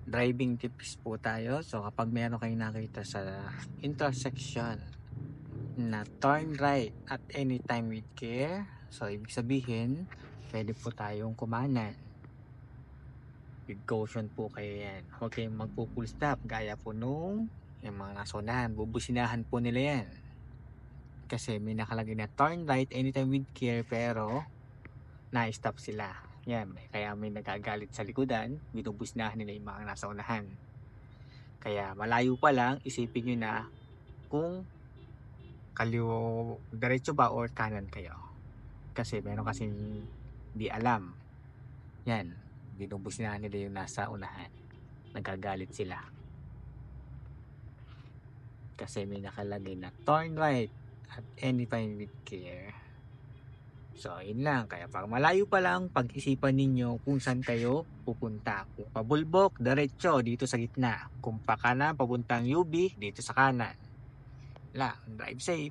Driving tips po tayo. So kapag meron kayong nakita sa intersection na turn right at anytime with care, so ibig sabihin, pwede po tayong kumanan. With caution po kayo yan. Huwag kayong magpo-full stop gaya po nung yung mga nasa unahan. Bubusinahan po nila yan. Kasi may nakalagay na turn right anytime with care pero na-stop sila. Yan, kaya may nagagalit sa likodan, binubusinahan nila yung mga nasa unahan. Kaya malayo pa lang, isipin nyo na kung diretso ba or kanan kayo. Kasi meron kasing di alam. Yan, binubusinahan nila yung nasa unahan. Nagagalit sila. Kasi may nakalagay na turn right at anytime with care. So, yun lang. Kaya pag malayo pa lang, pag-isipan ninyo kung saan kayo pupunta. Kung pabulbok, diretso, dito sa gitna. Kung pa kanan, papuntang UB, dito sa kanan. Lang, drive safe.